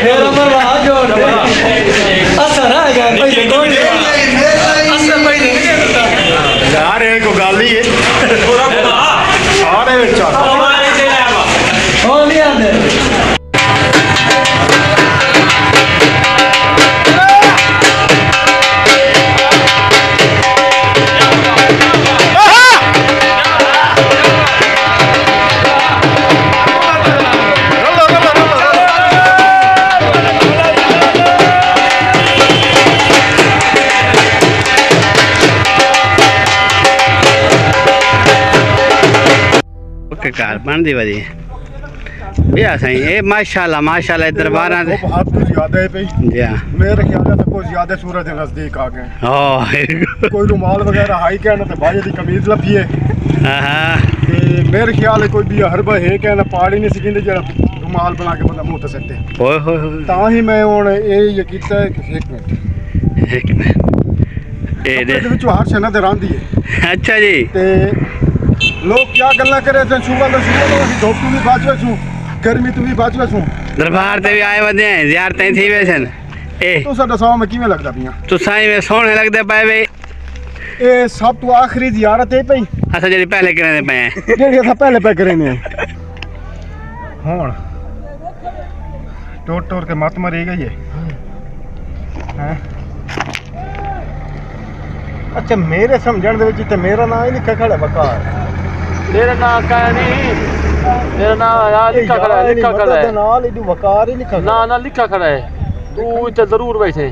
मेरा मरवा जोड़ दे असर आ गया भाई कौन असर भाई नहीं यार ये को गाल ही है पूरा पूरा सारे विच हमारे से आवा हो लिया दे कार बन दी वधी भैया सही ये माशाल्लाह दरबारा दे बहुत कुछ ज्यादा है भाई जी हां मेरे ख्याल से कोई ज्यादा सूरज के नजदीक आ गए ओ कोई रुमाल वगैरह हाई कहना ते भाई दी कमीज लफी है हां ते मेरे ख्याल है कोई भी हरबा है कहना पहाड़ी नहीं सिकिंदे जरा रुमाल बना के बंदा मुंह ते सकते ओए होए ता ही मैं हुन ये कीता है कि एक मिनट ए दे विच हर शना ते रांदी है अच्छा जी ते लोग क्या गल्ला करे थे सुबह तो ਅਸੀਂ ਧੁੱਪ ਵੀ ਬਾਜਵੇ ਸੂ ਗਰਮੀ ਤੋਂ ਵੀ ਬਾਜਵੇ ਸੂ दरबार ते भी आए वदे ज़ियारतें थी वैसन ए ਤੂੰ ਸਾਡਾ ਸੌ ਮੈਂ ਕਿਵੇਂ ਲੱਗਦਾ ਪਈਆਂ तू साईं में सोहने लगदे पए वे ਇਹ ਸਭ ਤੋਂ ਆਖਰੀ ਜ਼ਿਆਰਤ ਹੈ ਪਈ असा जेडी पहले करने पे हैं ਜਿਹੜੀ ਅਸੀਂ ਪਹਿਲੇ ਪੈ ਕਰੇ ਨੇ ਹੁਣ ਟੋਟ ਕੇ ਮਤ ਮਰੀ ਗਈ ਹੈ हैं अच्छा मेरे समझण ਦੇ ਵਿੱਚ ਤੇ ਮੇਰਾ ਨਾਂ ਹੀ ਲਿਖਿਆ ਖੜਾ ਵਕਾਰ तेरा नाम का नहीं तेरा नाम यार लिखा खड़ा है ਨਾਲ ਇਹਨੂੰ ਵਕਾਰ ਹੀ ਲਿਖਾ ना ना लिखा खड़ा है तू इधर जरूर बैठे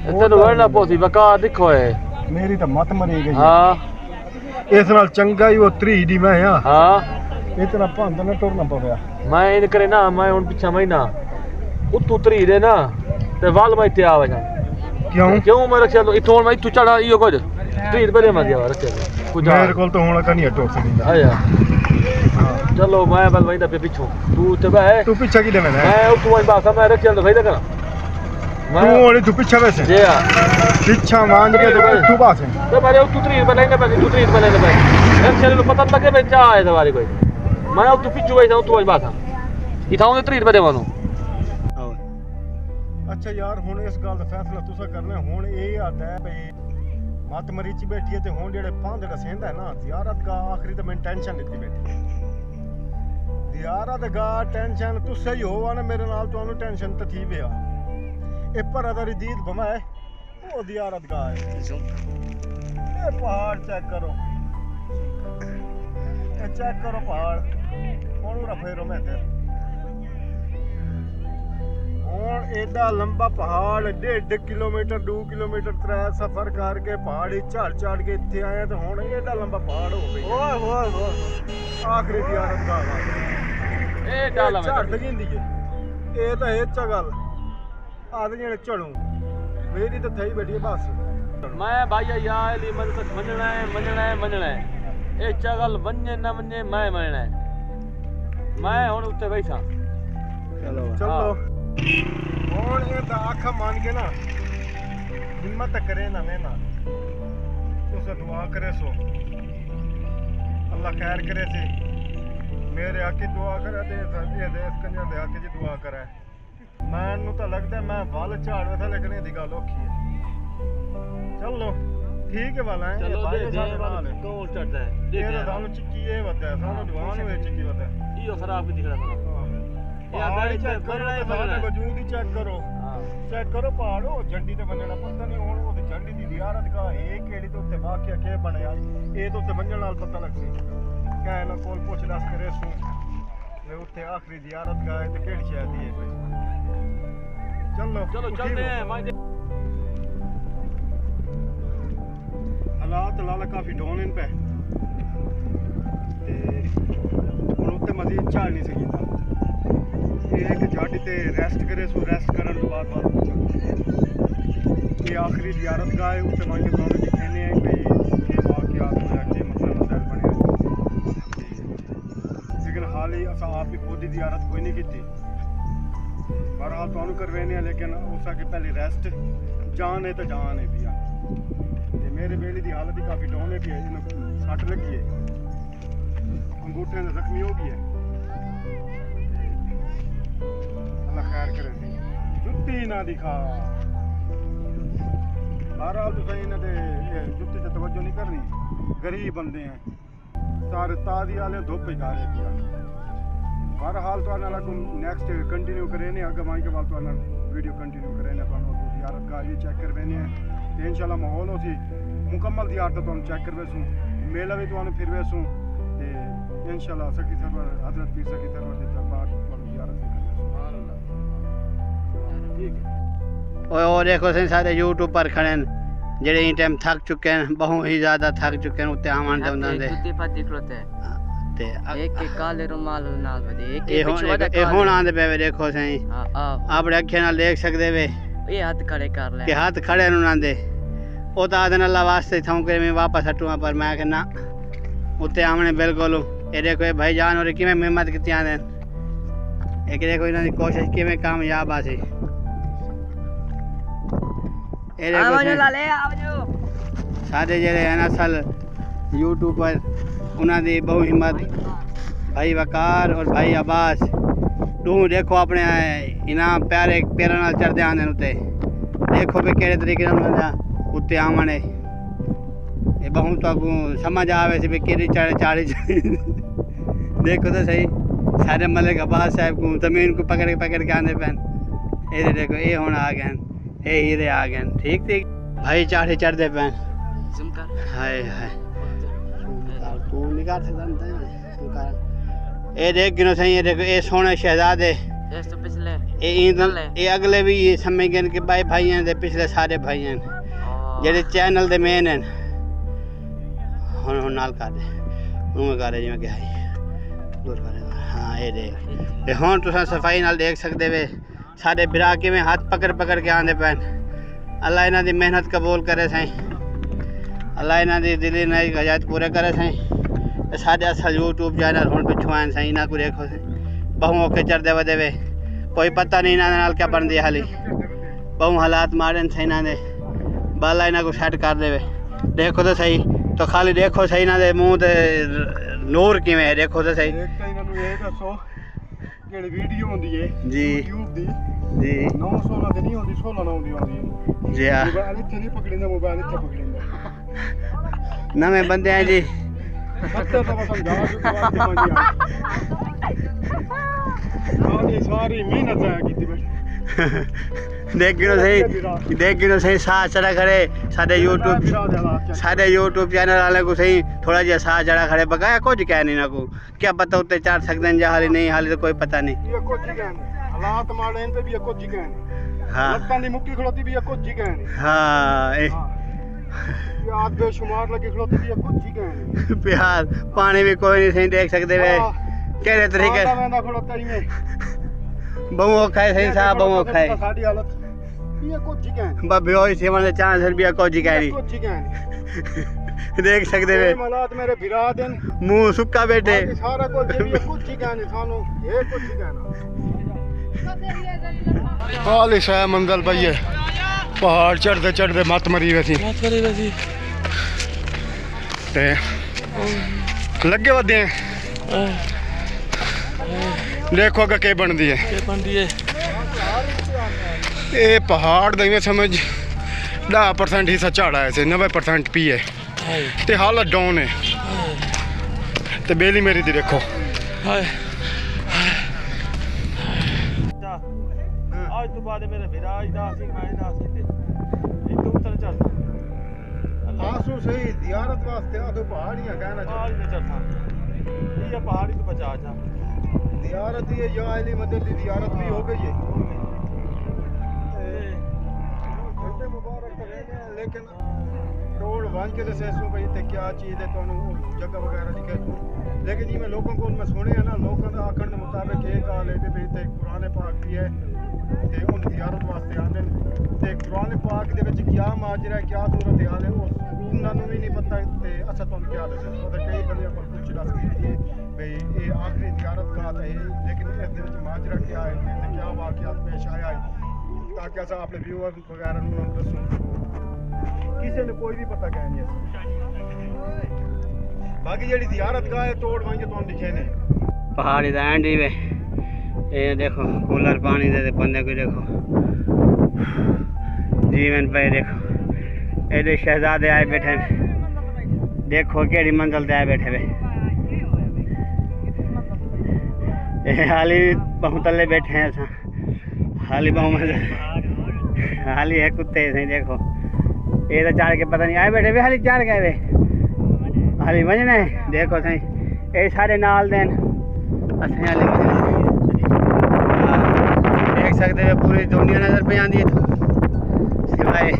इधर वरना पोसी बका दिखो है ਮੇਰੀ ਤਾਂ ਮਤ ਮਰੀ ਗਈ हाँ ਇਸ ਨਾਲ ਚੰਗਾ ਹੀ ਉਹ 3 ਦੀ ਮੈਂ ਆ हाँ ਇਤਨਾ ਭੰਦ ਨਾ ਟੁਰਨਾ ਪਵਿਆ मैं इन करे ना मैं उन पीछा महीना उतू तरी दे ना ते वाल मैं ते आवे जा ਕਿਉਂ क्यों मैं रखिया तो इथों मैं इथू चढ़ा इयो कुछ 3 रुपए में दिया रखिया कुछ ਮੇਰੇ ਕੋਲ ਤਾਂ ਹੁਣ ਕਨੀ ਟੋਕ ਸਕਦਾ आया चलो मैं बल वहीं पे पीछू तू ते बे ਤੂੰ ਪਿੱਛੇ ਕੀ ਦੇਵੇਂ मैं उतू वहीं बासा मैं रखिया तो भाई देखना ਤੂੰ ਹੁਣ ਤੂੰ ਪਿੱਛੇ ਵੈਸੇ जी हां ਪਿੱਛਾ ਮੰਗ ਕੇ ਤੇ ਤੂੰ ਬਾਸੇ तो मेरे उतू 3 रुपए लेने पे तू 3 रुपए लेने पे रखिया तो पता लगे मैं चा है सवारी कोई मैं उतू पीछू वहीं उतू वहीं बासा इथां 3 रुपए देवानो ਅੱਛਾ ਯਾਰ ਹੁਣ ਇਸ ਗੱਲ ਦਾ ਫੈਸਲਾ ਤੁਸੀਂ ਕਰਨਾ ਹੁਣ ਇਹ ਆਦਾ ਹੈ ਭਈ ਮਤ ਮਰੀ ਚ ਬੈਠੀ ਹੈ ਤੇ ਹੁਣ ਜਿਹੜੇ ਪੰਜ ਜਿਹੜਾ ਸਹਿੰਦਾ ਹੈ ਨਾ ਜ਼ਿਆਰਤ ਦਾ ਆਖਰੀ ਤਾਂ ਮੈਨੂੰ ਟੈਨਸ਼ਨ ਦਿੱਤੀ ਬੈਠੀ ਜ਼ਿਆਰਤ ਦਾ ਟੈਨਸ਼ਨ ਤੁਸੀਂ ਹੀ ਹੋਵਾ ਨਾ ਮੇਰੇ ਨਾਲ ਤੁਹਾਨੂੰ ਟੈਨਸ਼ਨ ਤਾਂ ਥੀ ਪਿਆ ਇਹ ਪਰ ਅਦਰ ਦੀਦ ਭਮਾ ਹੈ ਉਹ ਜ਼ਿਆਰਤ ਗਾ ਹੈ ਇਹ ਪਹਾੜ ਚੈੱਕ ਕਰੋ ਇਹ ਚੈੱਕ ਕਰੋ ਪਹਾੜ ਹੁਣ ਉਰਾ ਫੇਰੋ ਮੈਂ ਤੇ ਹੁਣ एडा लंबा पहाड़ 1.5 किलोमीटर 2 किलोमीटर त्रै सफर करके पहाड़ी झाड़ के इत्थे आए तो हुण एडा लंबा पहाड़ हो गई ओए ओए ओए आखिरी ज़ियारत दा ए डाला मैं झाड़ जिंदी है ए तो है च गल आदमी ने चढ़ू मेरी तो थई बैठी है बस मैं भाई यार ली मन तक मनना है ए चगल वन्ने न वन्ने मैं मनना है मैं हुण उत्ते बैठा चलो ਹੁਣ ਇਹ ਤਾਂ ਆਖਾ ਮੰਨ ਕੇ ਨਾ ਹਿੰਮਤ ਕਰੇ ਨਾ ਲੈਣਾ ਤੁਸੀਂ ਦੁਆ ਕਰੇ ਸੋ ਅੱਲਾ ਖੈਰ ਕਰੇ ਸੀ ਮੇਰੇ ਆਕੇ ਦੁਆ ਕਰੇ ਤੇ ਸਾਡੇ ਦੇ ਇਸ ਕੰਜਰ ਦੇ ਆਕੇ ਦੀ ਦੁਆ ਕਰੇ ਮੈਨੂੰ ਤਾਂ ਲੱਗਦਾ ਮੈਂ ਵੱਲ ਝਾੜ ਵੇਖਾ ਲੱਗਣੇ ਦੀ ਗੱਲ ਔਖੀ ਹੈ ਚਲੋ ਠੀਕ ਹੈ ਵਾਲਾ ਹੈ चलो ਭਾਈ दे ਸਾਡੇ ਨਾਲ दे ਹੈ कौन चढ़ता है ਇਹ देख ਤਾਂ ਸਾਨੂੰ ਚਿੱਕੀ ਇਹ ਵਦਾ ਸਾਨੂੰ ਦੁਆ ਨੂੰ ਇਹ ਚਿੱਕੀ ਵਦਾ यो खराब भी दिख रहा था ਪਹਾੜ ਚੈੱਕ ਕਰੋ ਸਾਡੇ ਵਜੂਦ ਹੀ ਚੈੱਕ ਕਰੋ हां ਚੈੱਕ ਕਰੋ ਪਹਾੜ ਉਹ ਝੰਡੀ ਤੇ ਬੰਨਣਾ ਪਤਾ ਨਹੀਂ ਹੁਣ ਉਹਦੀ ਝੰਡੀ ਦੀ ਜ਼ਿਆਰਤ ਕਾ ਇਹ ਕਿਹੜੀ ਤੋਂ ਉੱਤੇ ਵਾਕਿਆ ਕੀ ਬਣਿਆ ਇਹ ਤੋਂ ਉੱਤੇ ਬੰਨਣ ਨਾਲ ਪਤਾ ਲੱਗ ਸੀ ਕਹਿ ਨਾ ਕੋਲ ਪੁੱਛ ਦੱਸ ਕਰੇ ਸੂ ਲੈ ਉੱਤੇ ਆਖਰੀ ਜ਼ਿਆਰਤ ਕਾ ਹੈ ਤੇ ਕਿਹੜੀ ਸ਼ਹਿਰ ਦੀ ਹੈ ਚਲੋ चलो चलते हैं मैं ਹਾਲਾਤ ਲਾਲਾ ਕਾਫੀ ਡਾਊਨ ਇਨ ਪੈ ਤੇ ਹੁਣ ਉੱਤੇ ਮਜ਼ੀਦ ਝਾੜ ਨਹੀਂ ਸਕੀਦਾ एक झाड़ी ते रेस्ट करे सो रेस्ट करन तो बाद ये आखिरी ज़ियारत गाह है उत्ते मांगे तो दिखाने हैं भाई ये वाक़यात होया के मसला मसाइल बने लेकिन हाल ही असा आप भी खुद ही ज़ियारत कोई नहीं की बहरहाल तो करवेने लेकिन उस के पहले रेस्ट जान है तो जान है भैया ते मेरे बेली की हालत ही काफ़ी डाउन है भी है इन्होंने सट लगी है अंगूठे से जख्मी हो गई है अल्लाह खैर करे सी जुत्ती ना दिखा बहरहाल तो सही इन्हें जुत्ती ते तवज्जो नहीं करनी गरीब बंदे हैं सारे तादी वाले धुप ही गा रहे किया बहरहाल तो आना तुम नेक्स्ट कंटिन्यू करे ने अगर मांग के बाद तो आना वीडियो कंटिन्यू करे ने तो जियारत का ये चेक कर वेने ते इंशाल्लाह माहौल होसी मुकम्मल जियारत तो हम चेक कर वेसू मेला भी तो फिर वेसू ते इंशाल्लाह सकी सरवर हजरत पीर सकी सरवर दे दरबार तो जियारत भी कर सुभान अल्लाह ठीक है और देखो सही सारे यूट्यूब पर खड़े हैं जेड़े इन टाइम थक चुके हैं बहुत ही ज्यादा थक चुके हैं उत्ते आवन दे उन्हां दे जुत्ती पाती खलोते ते एक के काले रुमाल नाल वदे एक ये हुण आंदे पे देखो सही अपने अखियां नाल देख सकदे वे ये हाथ खड़े कर ले कि हाथ खड़े न उन्हां दे ओ ता आदन अल्लाह वास्ते थां के मैं वापस हटूंगा पर मैं कि ना उत्ते आमने बिल्कुल ये देखो ये भाईजान और किवें हिम्मत कीती आंदे एक देखो इन्हां दी कोशिश किवें कामयाब आसी ए देखो आवजो लाले आवजो सारे जेड़े हैं असल यूट्यूबर उन्हां दी बहुत हिम्मत भाई वकार और भाई अब्बास तू देखो अपने इनाम प्यारे पैरां नाल चढ़दे आंदे उत्ते देखो भी केड़े तरीके नाल उत्ते आवन ये बहुत तो समझ आवे सी भी केड़ी चाड़ी देखो तो सही सारे मलिक अब्बास साहब को जमीन को पकड़ के आंदे पैन ये देखो ये हुण आ गए ये हीरे आ गए ठीक ठीक भाई चाढ़े चढ़दे पैन जुम कर हाय हाय तू निकाल सकदा ये देख गिनो सही ये देखो ये सोने शहजादे इस तो पिछले ये अगले भी ये समझ गए कि भाई भाई हैं दे पिछले सारे भाई हैं जेडे चैनल दे मेन हैं हुन नाल कर दे उਵੇਂ कर जिवें कि दूर कर हाँ ये देख ये हुन तुसां सफाई नाल देख सकदे वे सारे भरा किवें हाथ पकड़ के आंदे पैन अल्लाह इन्हां दी मेहनत कबूल करे साईं अल्लाह इन्हां दी दिली नाल हदायत पूरे करे साईं साढ़े असल यूट्यूब चैनल हुण पिछों आए साईं इन्हां को देखो बहु औखे चढ़दे वधे वे कोई पता नहीं इन्हां नाल क्या बनदी हाली बहु हालात मारे साईं इन्हां दे बाला इन्हां को सेट कर देवे देखो तो सही तो खाली देखो सही इन्हां दे मुंह ते नूर किवें है देखो तो सही एक तो इन्होंने ये दसो जेड़ी वीडियो होंदी है जी YouTube दी जी 916 दी नहीं होंदी 16 9 दी होंदी जी हाँ मोबाइल इत्थे नहीं पकड़ींदा मोबाइल इत्थे पकड़ींदा नवे बंदे हैं जी सत्तर तो समझा जो बात जमानी सारी मेहनत है की देख गिनो सही साथ चढ़ा खड़े साढ़े यूट्यूब चैनल वाले को सही थोड़ा जिहा साथ चढ़ा खड़े बकाया कुछ कह नहीं ना को क्या पता उत्ते चढ़ सकते हैं या हाली नहीं हाली तो कोई पता नहीं ये कुछ ही कहने हालात माड़े इन पे भी ये कुछ ही कहने हाँ लत्तां दी मुक्की खड़ोती भी ये कुछ ही कहने हाँ ये आद बेशुमार लगी खड़ोती भी ये कुछ ही कहने प्यार पानी भी कोई नहीं सही देख सकते वे केड़े तरीके मैं खड़ोता ही में बहु औखा है सही साहब बहु औखा है साडी हालत ये कुछ ही कहने बब्बे होई सेवन दे चांस रुपया कुछ ही कहनी कुछ ही कहने देख सकते वे हालात मेरे भिरा देन मुंह सुक्का बैठे सारा कुछ भी कुछ ही कहने सानू ये कुछ ही कहना हाल इस है मंगल भाई है पहाड़ चढ़ते चढ़ते मत मरी वैसी ते लगे वधे देखो अगर के बनती है ये पहाड़ दे समझ 10% हिस्सा झाड़ा है 90% पी है ते हालत डाउन है ते बेली मेरी दी देखो आज तो बाद मेरे विराज दास ही मैं दास थे ये तो उतर चल आंसू सही जियारत वास्ते आ तो पहाड़ियां कहना आज में चलता ये पहाड़ी तो बचा जा जियारत ये या अली मदद की जियारत भी हो गई है घंटे मुबारक तो रहने हैं लेकिन रोड वन के दसे सो भाई ते क्या चीज है तो जगह वगैरह दिखे लेकिन जी मैं लोगों को मैं सुने है ना लोगों का आखण के मुताबिक एक गाल है भी ते कुरान पाक भी है ते उन जियारत वास्ते आंदे ते कुरान पाक दे विच क्या माजरा है क्या सूरत हाल है उन्हां नूं भी नहीं पता ते अच्छा तुहानूं क्या दसे ओदे कई बंदे को पूछ दस कीती है भाई ये आखिरी जियारत का है लेकिन इस दे विच माजरा क्या है ते क्या वाकयात पेश आया है ताकि असा अपने व्यूअर वगैरह नूं दसूं किसी ने कोई भी पता कह नहीं बाकी जेडी जियारत गाह है तोड़ वहीं तो दिखे ने पहाड़ी दा एंड ही वे ये देखो कूलर पानी दे बंदे को देखो जीवन पे देखो एडे शहजादे आए बैठे देखो केड़ी मंजिल ते आए बैठे वे हाली बहु तले बैठे हैं असां हाली बहु हाली है कुत्ते से देखो ये तो चढ़ के पता नहीं आए बैठे वे हाली चढ़ गए वे हाली वजना है देखो सही ये सारे नाल देन असें हाली देख सकते हो पूरी दुनिया नजर पे आंदी है सिवाय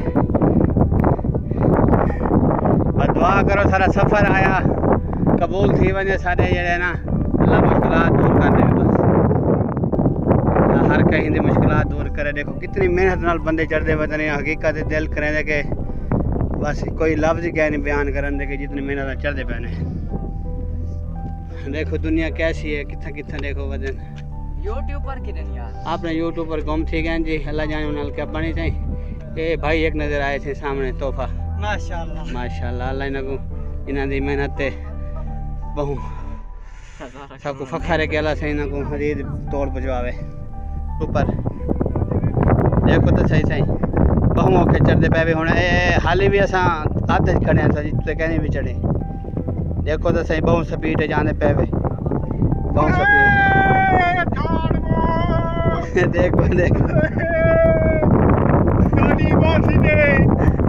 दुआ करो सारा सफ़र आया कबूल थी वने सारे जड़े ना अल्लाह मुश्किलात दूर कर दे बस हर कहीं दी मुश्किलात दूर करे देखो कितनी मेहनत नाल बंदे चढ़ते वतने हकीकत दिल करें दे के बस कोई लफ्ज क्या नहीं बयान करन दे के जितनी मेहनत चढ़ते पे ने देखो दुनिया कैसी है कितना कितना देखो वजन YouTube पर किधर यार आपने यूट्यूब पर घूम थी गए जी अल्लाह जाने उन्हें क्या बनी चाहिए ये भाई एक नज़र आए थे सामने तोहफा माशाल्लाह माशाल्लाह अल्लाह इनको इन्हों की मेहनत ते बहु सबको फखर है कि अल्लाह से इनको मजीद तोड़ पहुँचावे ऊपर देखो तो सही सही बहु औखे चढ़ते पे हूँ हाली भी असा आधे खड़े हैं जितने कहने भी चढ़े देखो तो सही बहु स्पीड जाने पे बहु स्पीड देखो देखो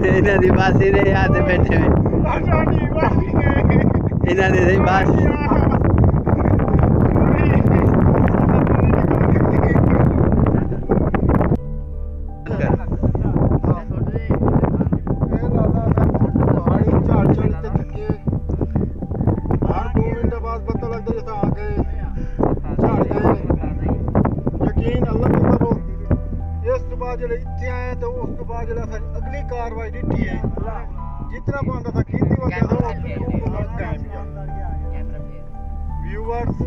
इन्हों की बासी ने याद बैठे हुए इन्हों की बास अगली कार्रवाई दी है जितना बनता था खेती व्यूअर्स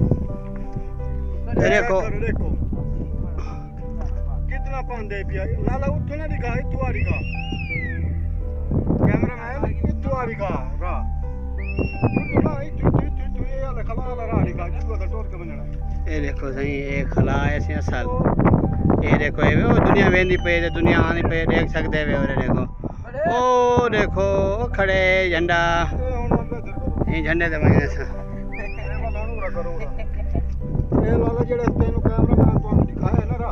देखो कितना पांदे पिया लाला उठो ना दिखा तू आ दिखा कैमरामैन तू आ दिखा रा तू ये वाला खला वाला रा दिखा जिसको तो टोर के बनना ये देखो सही एक खला ऐसे असल ये देखो ये वो दुनिया वेंदी पे दुनिया आनी पे देख सकते हो और देखो वो खड़े झंडा ये झंडे दे वजह से ये वाला जेड़ा तेनु कैमरामैन तो दिखाया ना रा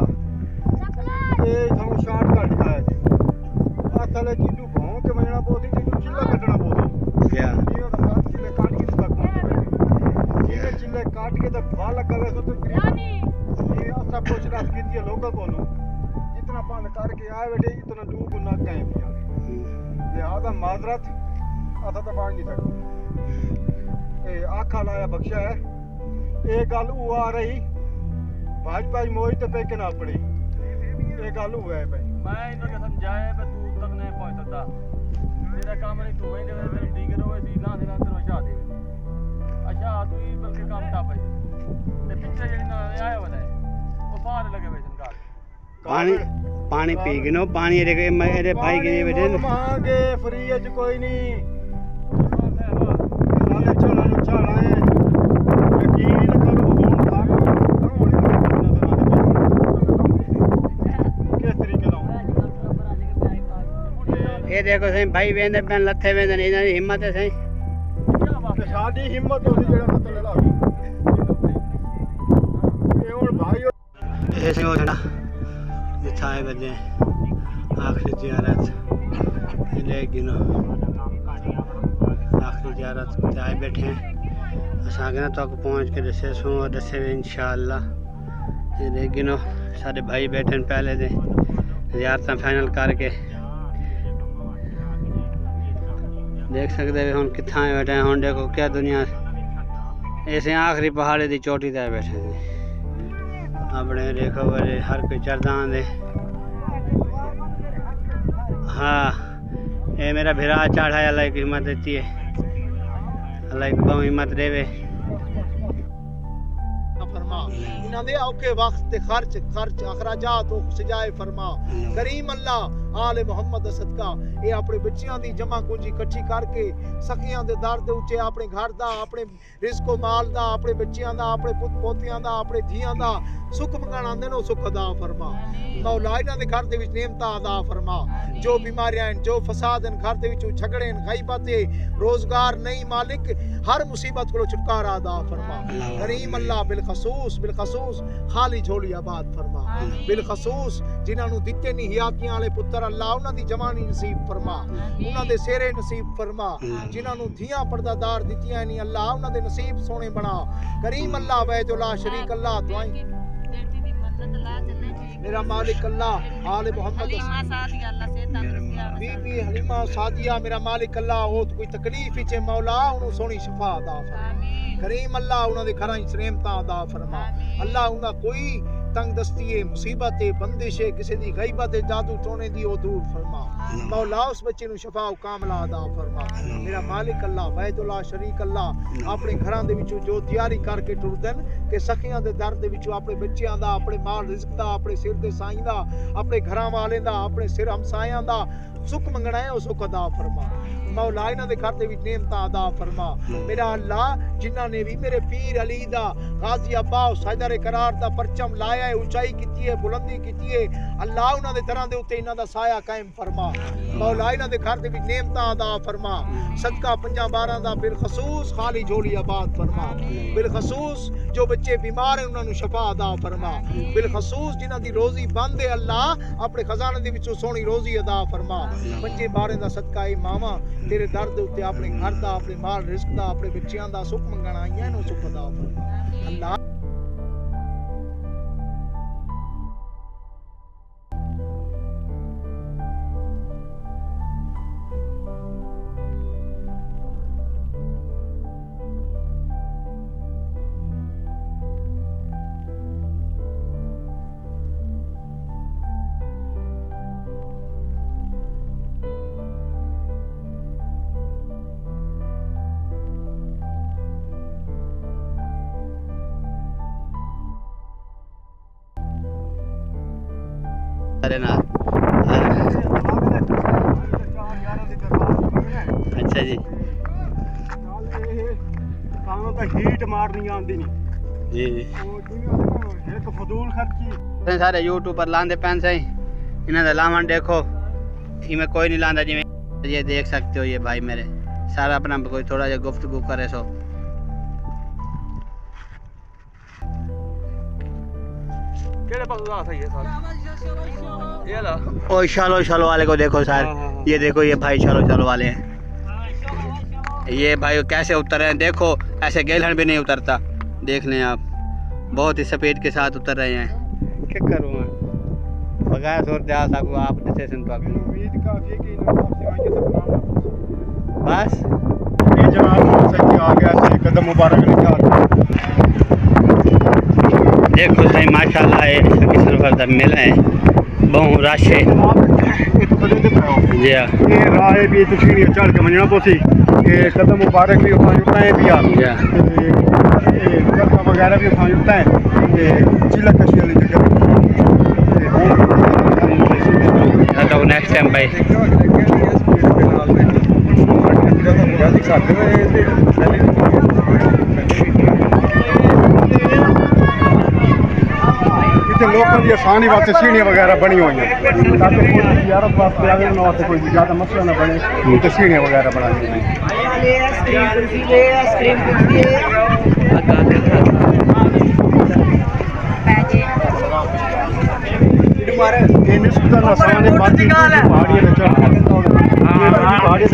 ये थां शॉर्टकट दिखाया जी आ थले चीटू भौं के वजना पोती चीटू चिल्ला कटना पोती क्या ये तो चिल्ले काट के तक ये चिल्ले काट के तक बाल लगावे सो तो ये सब कुछ रात की थी लोगों को जितना पान करके आए बेटे इतना डूब ना कहीं पिया लिहाजा माजरत असा तो पान नहीं सकते ए आखा लाया बख्शा है ये गल वो आ रही भाजपा मोई तो पे के ना पड़ी ये गल हुआ है भाई मैं इन्होंने समझाया पे तू तक नहीं पहुंच सकता तेरा काम नहीं तू वहीं दे तेरे डी करो ऐसी ना देना तेरे अच्छा दे अच्छा तू ही बल्कि काम टाप है ते पिछले जेडी ना आया वाला है वो फाड़ लगे वे सरकार पानी पानी पी गिनो पानी मेरे भाई के बेटे मांगे फ्री च कोई नहीं नाले चला चढ़ा है यकीन करो हुन किस तरीके ना ये देखो सही भाई वेंदे पेन लथे वेंदे इन्हां दी हिम्मत है सही साडी हिम्मत होती जेड़ा मतलब ला ये हुन भाई ऐसे हो जाना बिछाए बजे आखिरी जियारत ले गिनो आखिरी जियारत आए बैठे हैं असां आगे ना तक पहुँच के दसे सो दसे इंशाअल्लाह ये ले गिनो सारे भाई बैठे हैं पहले दे जियारत फाइनल करके देख सकते हो हम कितना बैठे हैं हम देखो क्या दुनिया ऐसे आखिरी पहाड़ी की चोटी ते बैठे हैं अपने देखो बड़े हर कोई चढ़दा आंदे हाँ ये मेरा भिरा चढ़ा है अल्लाह की हिम्मत देती है अल्लाह की बहुत हिम्मत देवे फरमा इन्हां दे औखे वक्त ते खर्च अखराजात ओ सजाए फरमा करीम अल्लाह ਆਲੇ ਮੁਹੰਮਦ ਦਾ ਸਦਕਾ ਇਹ ਆਪਣੇ ਬੱਚਿਆਂ ਦੀ ਜਮਾ ਕੁੰਜੀ ਇਕੱਠੀ ਕਰਕੇ ਸਖੀਆਂ ਦੇ ਦਰ ਦੇ ਉੱਤੇ ਆਪਣੇ ਘਰ ਦਾ ਆਪਣੇ ਰਿਜ਼ਕੋ ਮਾਲ ਦਾ ਆਪਣੇ ਬੱਚਿਆਂ ਦਾ ਆਪਣੇ ਪੁੱਤ ਪੋਤਿਆਂ ਦਾ ਆਪਣੇ ਧੀਆਂ ਦਾ ਸੁੱਖ ਮੰਗਣ ਆਉਂਦੇ ਨੇ ਉਹ ਸੁੱਖ ਅਦਾ ਫਰਮਾ ਮੌਲਾ ਇਹਨਾਂ ਦੇ ਘਰ ਦੇ ਵਿੱਚ ਨੇਮਤਾਂ ਅਦਾ ਫਰਮਾ ਜੋ ਬਿਮਾਰੀਆਂ ਹਨ ਜੋ ਫਸਾਦ ਹਨ ਘਰ ਦੇ ਵਿੱਚ ਝਗੜੇ ਹਨ ਗਈਬਤ ਹੈ ਰੋਜ਼ਗਾਰ ਨਹੀਂ ਮਾਲਿਕ हर मुसीबत को छुटकारा अदा फरमा करीम अल्लाह बिलखसूस खाली झोली आबाद फरमा बिलखसूस जिन्हां नूं दित्ते नहीं हियातियां वाले पुत्र अल्लाह उन्हां दी जवानी नसीब फरमा उन्हां दे सेरे नसीब फरमा जिन्हां नूं धियां पर्दादार दित्तियां नहीं अल्लाह उन्हां दे नसीब सोने बना करीम अल्लाह वैजुल्ला शरीक अल्लाह दुआई मेरा मालिक अल्लाह आले मोहम्मद बीबी हलीमा सादिया मेरा मालिक अल्लाह हो कोई तकलीफ विच मौला उन्होंने सोनी शफा अदा फरमा करीम अल्लाह उन्होंने घरां च रहमतां अदा फरमा अल्लाह उन्हां कोई तंग दस्ती है मुसीबत है बंदिश है किसी दी गईबत है जादू टोने दी ओ दूर फरमा मौला उस बच्चे नु शफा कामला अदा फरमा मेरा मालिक अल्लाह वैजुल्ला शरीक अल्लाह अपने घरां दे विचों जो तैयारी करके टुरदन कि सखियां दे दर दे विचों अपने बच्चियां दा अपने माल रिज़्क दा अपने सिर दे साईं दा अपने घरां वाले दा अपने सिर हमसायां दा सुख मंगना है उस अदा फरमा मौला इन्हां दे घर दे विच नेमतां अदा फरमा मेरा अल्लाह जिन्हां ने भी मेरे पीर अली दा गाजी अब्बास हैदर करार दा परचम लाया है ऊंचाई कीती है बुलंदी कीती है अल्लाह उन्हां दे दरां दे उत्ते इन्हां दा साया कायम फरमा मौला इन्हां दे घर दे विच नेमतां अदा फरमा सदका 50-12 दा बिलखसूस खाली झोली आबाद फरमा बिलखसूस जो बच्चे बीमार हैं उन्हां नु शफा अदा फरमा बिलखसूस जिन्हां दी रोजी बंद है अल्लाह अपने खजाने दे विचों सोहनी रोजी अदा फरमा 5-12 दा सदका ए मावा तेरे दर दे उत्ते अपने घर दा अपने माल रिज़्क दा अपने बच्चियां दा सुख मंगण आईयां नु सुख अदा फरमा अल्लाह अरे ना अच्छा जी कानों का हीट मारनी आंदी नहीं जी एक फजूल खर्ची सारे यूट्यूब पर लांदे पैन से इन्हें दा लावन देखो इमें कोई नहीं लांदा जिवें ये देख सकते हो ये भाई मेरे सारा अपना कोई थोड़ा जा गुफ्तगू करे सो केड़े पास उदास है ये साल ये ला ओ शालो वाले को देखो सर ये देखो ये भाई शालो वाले हैं ये भाई कैसे उतर रहे हैं देखो ऐसे गेलहन भी नहीं उतरता देख लें आप बहुत ही स्पीड के साथ उतर रहे हैं क्या करूँ मैं बगैर जोर दे सकूँ आप स्टेशन पर उम्मीद काफी है कि आपसे आगे तक बस ये जनाब से आ गया से कदम मुबारक लेके देखो सही माशाल्लाह है सखी सरवर दा मेला है बहु रश है जी हां ये राह भी तो सीढ़ी चढ़ के मंजना पोसी ये कदम मुबारक भी उठा जुटता है भी जी ये चरखा वगैरह भी उठा जुटता है ये जिला कशी वाली जगह तो नेक्स्ट टाइम भाई लोगों की आसानी वास्ते सीढ़ियां वगैरह बनी हुई हैं ताकि कोई ज़ियारत वास्ते आगे ना वास्ते कोई ज़्यादा मसला ना बने तो सीढ़ियां वगैरह बना दी हैं ये निस्बतन आसान है बाकी पहाड़ियों पे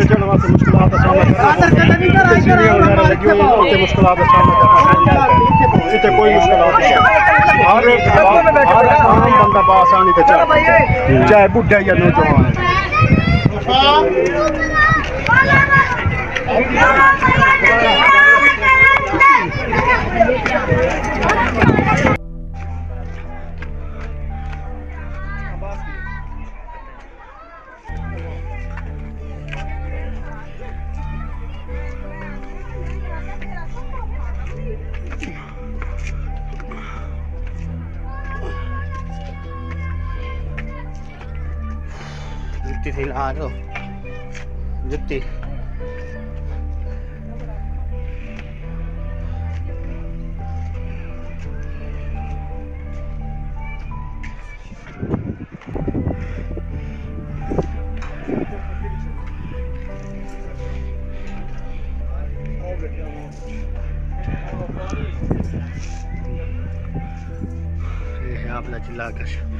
चढ़ने वास्ते मुश्किलात का सामना करना सीढ़ियां वगैरह लगी हुई हैं उससे मुश्किलात का सामना करना इतने कोई मुश्किलात नहीं हर आम बंदा बआसानी से चढ़ चाहे बुढ़ा या नौजवान हिला दो जुत्ती आपला चिल्ला कर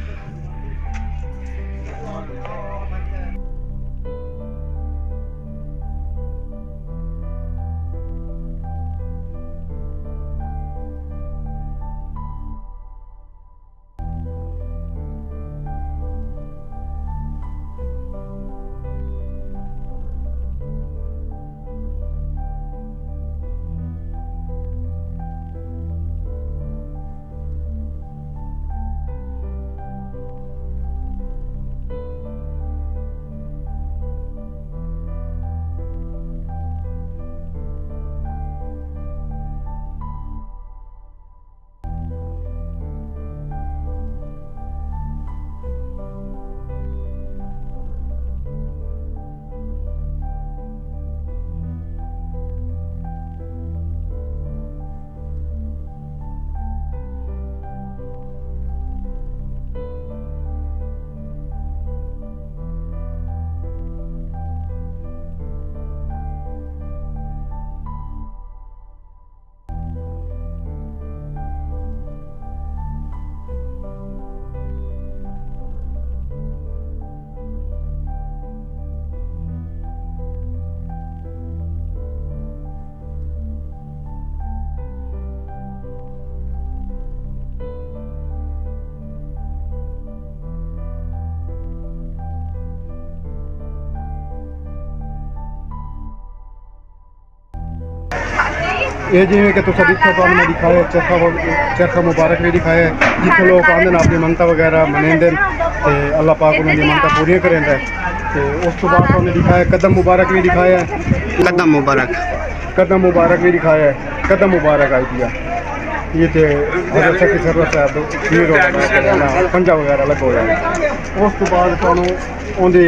ये जिमें कि तुम देखो तो हमने दिखाया चरखा मुबारक भी दिखाया जिथे लोग आते हैं अपनी मनता वगैरह मनेंदे ते अल्लाह पाक उन्होंने मनता पूरी करेंदा ते उस तो बाद उन्होंने दिखाया कदम मुबारक भी दिखाया कदम मुबारक भी दिखाया कदम मुबारक आई दिया ये थे हज़रत सखी सरवर साहब खीर हो पंजा वगैरह लग हो जाए उस तो बाद उन्होंने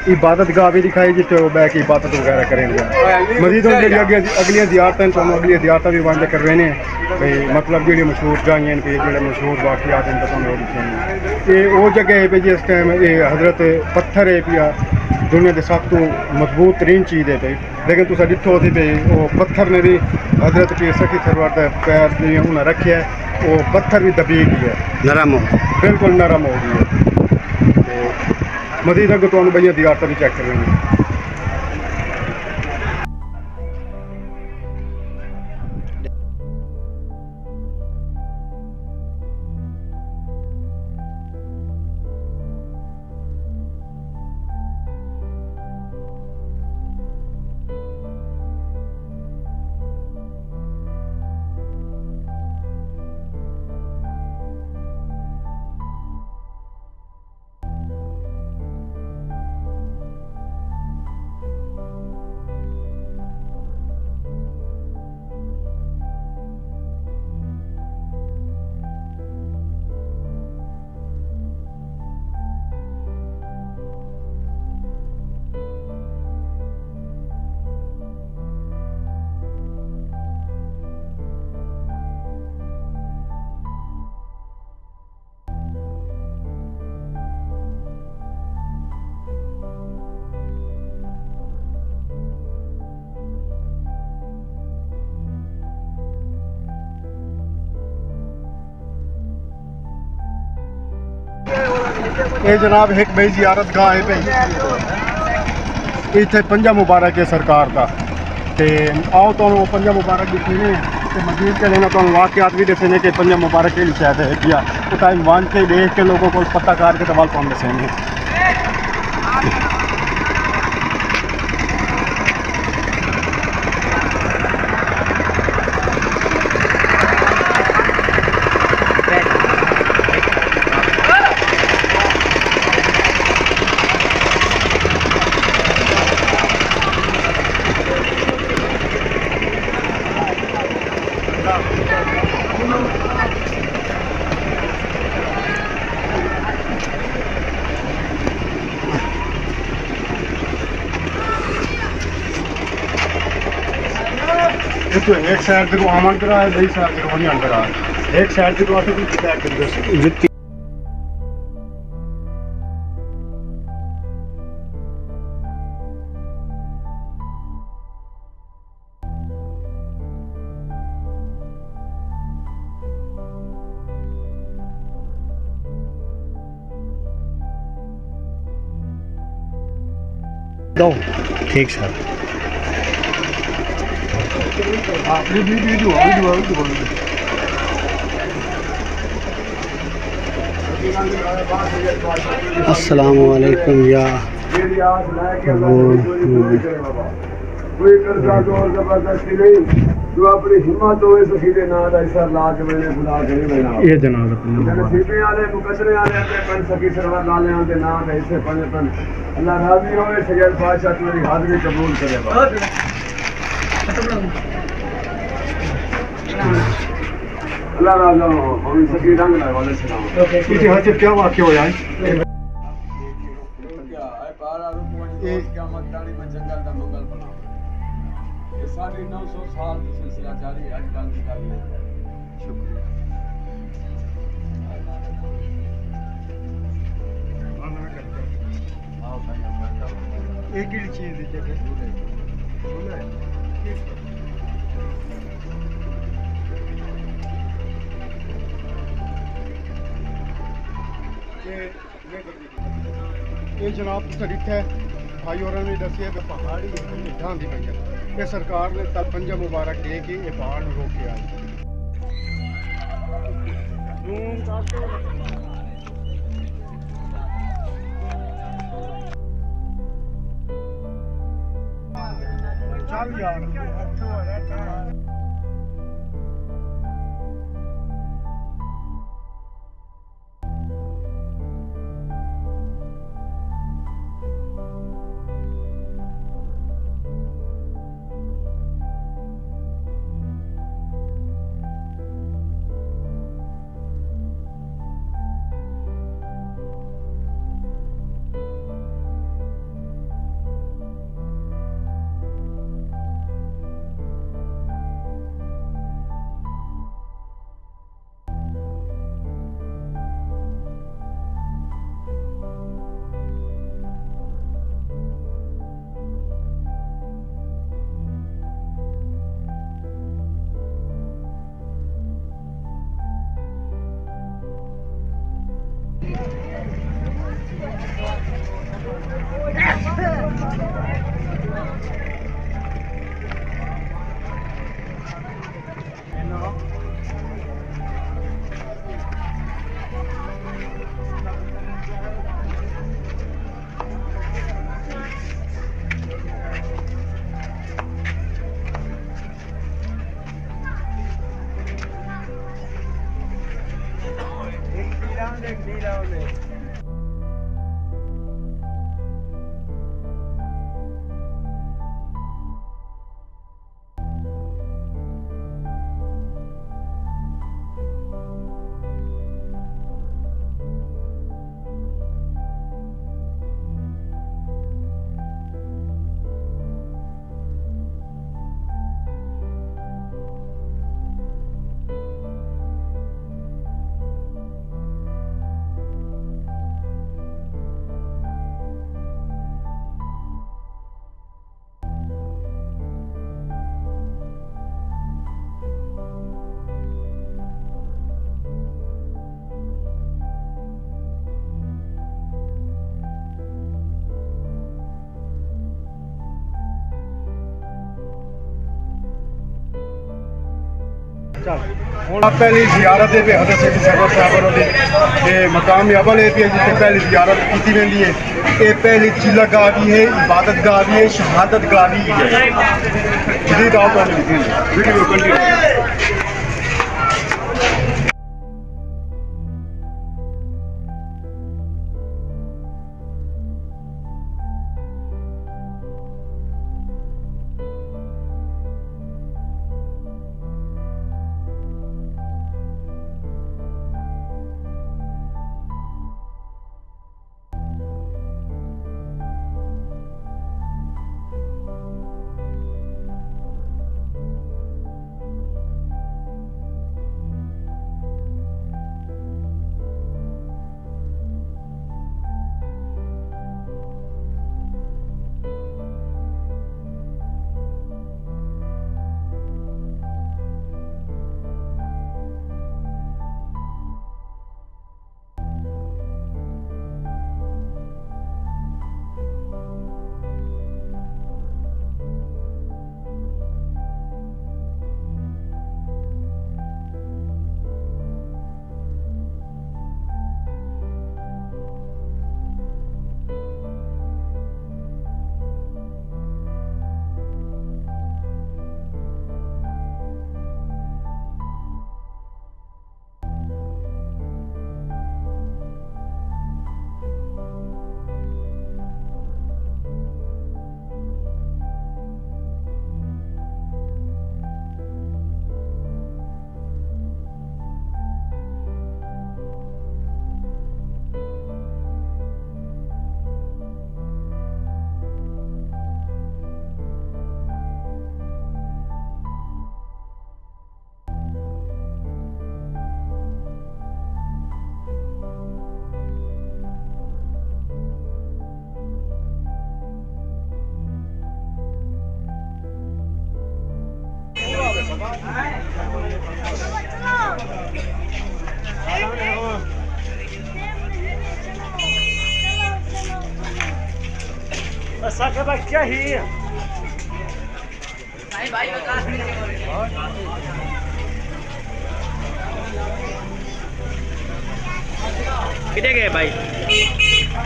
इबादत गाह भी दिखाई जिससे वो बह के इबादत वगैरह करेंगे मजीद अगलियां ज़ियारतां तो अगलियां ज़ियारतां भी वांदे करवेने भाई मतलब जी मशहूर जगह पे जो मशहूर वाक़ियात हैं तो दिखे ये वो जगह है भाई जिस टाइम ये हज़रत पत्थर है पिया दुनिया के सब तो मजबूत तरीन चीज़ है भाई लेकिन तुम डिठो थी भाई वो पत्थर ने भी हज़रत पी सखी सरवर का पैर उन्हें रखे है वो पत्थर भी दबी गई है नरम बिल्कुल नरम हो गई है मजीद अगर तो भैया ज़ियारत भी चेक करेंगे ये जनाब एक बई जियारत गाह है भाई इतने पंजा मुबारक है सरकार का ते आओ तो पंजा मुबारक दिखने तो मजीद के लेना तो वाकयात भी दसेने कि पंजा मुबारक के शायद है किया तो टाइम वन के देख के लोगों को पता कार के सवाल कौन दसेने ये तो एक साइड को आम अंदर आए दूसरी साइड को नहीं अंदर आए एक साइड को आते दूसरी साइड को जुत्ती दो ठीक सर अस्सलामुअलैकुम या कोई करता जोर जबरदस्ती नहीं जो अपनी हिम्मत होवे तो सीधे ना दा इस ला के मैंने खुदा करे मैंने ये जनाब अपना सीधे वाले मुकदरे वाले पे पन सकी सरवर लाले आंदे ना दे इसे पने पन अल्लाह राजी होवे सगल बादशाह तुम्हारी हाजिरी कबूल करे अल्लाह राजा हो हम सकी रंग लाए वाले सलाम इसी हाथ से क्या वाक्य हो जाए क्या है पारा रूप क्या मतदारी में जंगल दा मंगल बना ये 950 साल की सिलसिला जारी है आज की तारीख में शुक्रिया एक ही चीज है ये जनाब तरीका है भाई और ने दसिया कि पहाड़ी ढां दी पई है ये सरकार ने तल पंजा मुबारक दे के ये पहाड़ रोक के आई चल यार ਹੁਣ ਪਹਿਲੀ ਜ਼ਿਆਰਤ ਹੈ ਹਜ਼ਰਤ ਸੈਯਦ ਸਰਵਰ ਸਾਹਿਬ ਦੇ ਇਹ ਮਕਾਮ ਅਵਲ ਹੈ ਜਿੱਥੇ ਪਹਿਲੀ ਜ਼ਿਆਰਤ ਕੀਤੀ ਜਾਂਦੀ ਹੈ ਇਹ ਪਹਿਲੀ ਚਿਲਾ ਗਾ ਵੀ ਹੈ ਇਬਾਦਤ ਗਾ ਵੀ ਹੈ ਸ਼ਹਾਦਤ ਗਾ ਵੀ ਹੈ ਜਿਹਦੀ ਦਾਤ ਵਾਲੀ ਲਿਖੀ ਹੈ ਵੀਡੀਓ ਕੰਟੀਨਿਊ ऐसा के भाई क्या ही भाई बता कितने गए भाई?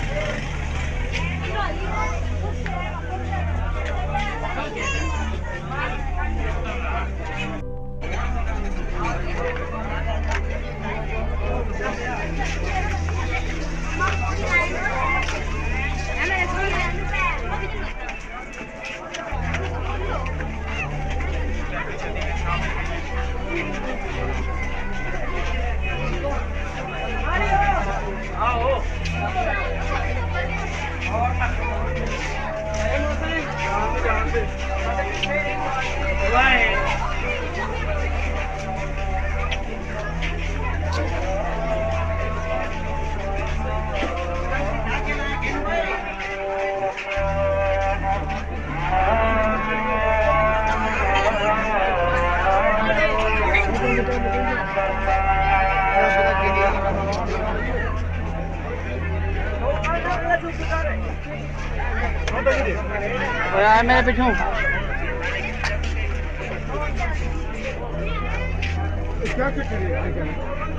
मेरे पीछू क्या कुछ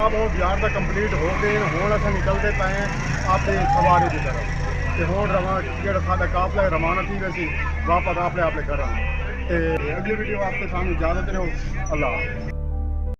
अब वो बिहार तक कंप्लीट हो गए हूँ अस निकलते पे अपने सवारी की तरफ ते हूँ रवा जो साढ़ा काफला रवाना थी वैसी वापस अपने घर अगली वीडियो वास्ते सानू इजाजत रहो अल्लाह।